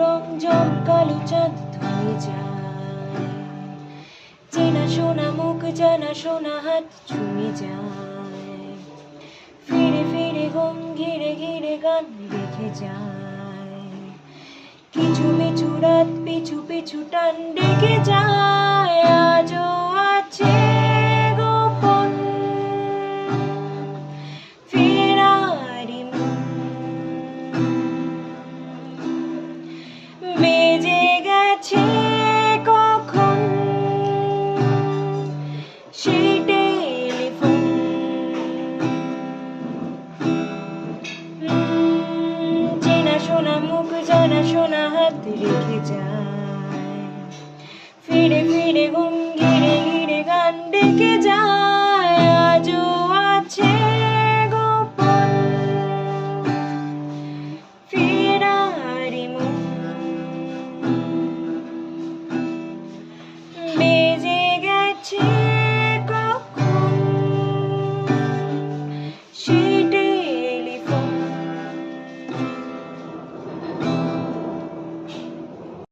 রং জমকালো চাঁদ ধুয়ে যায়, চেনা শোনা মুখ জানা শোনা হাত ছুঁয়ে যায়, ফিরে ফিরে ঘুম ঘিরে ঘিরে গান রেখে যায়, কিছু মিছু রাত পিছু পিছু টান ডেকে যায়, আজও আছে গোপন ফেরারি মন। বেজে গেছে কখন সেই টেলিফোন, চেনা শোনা মুখ জানা শোনা হাত রেখে যায়, ফিরে ফিরে ঘুম ঘিরে ঘিরে গান ডেকে যায়।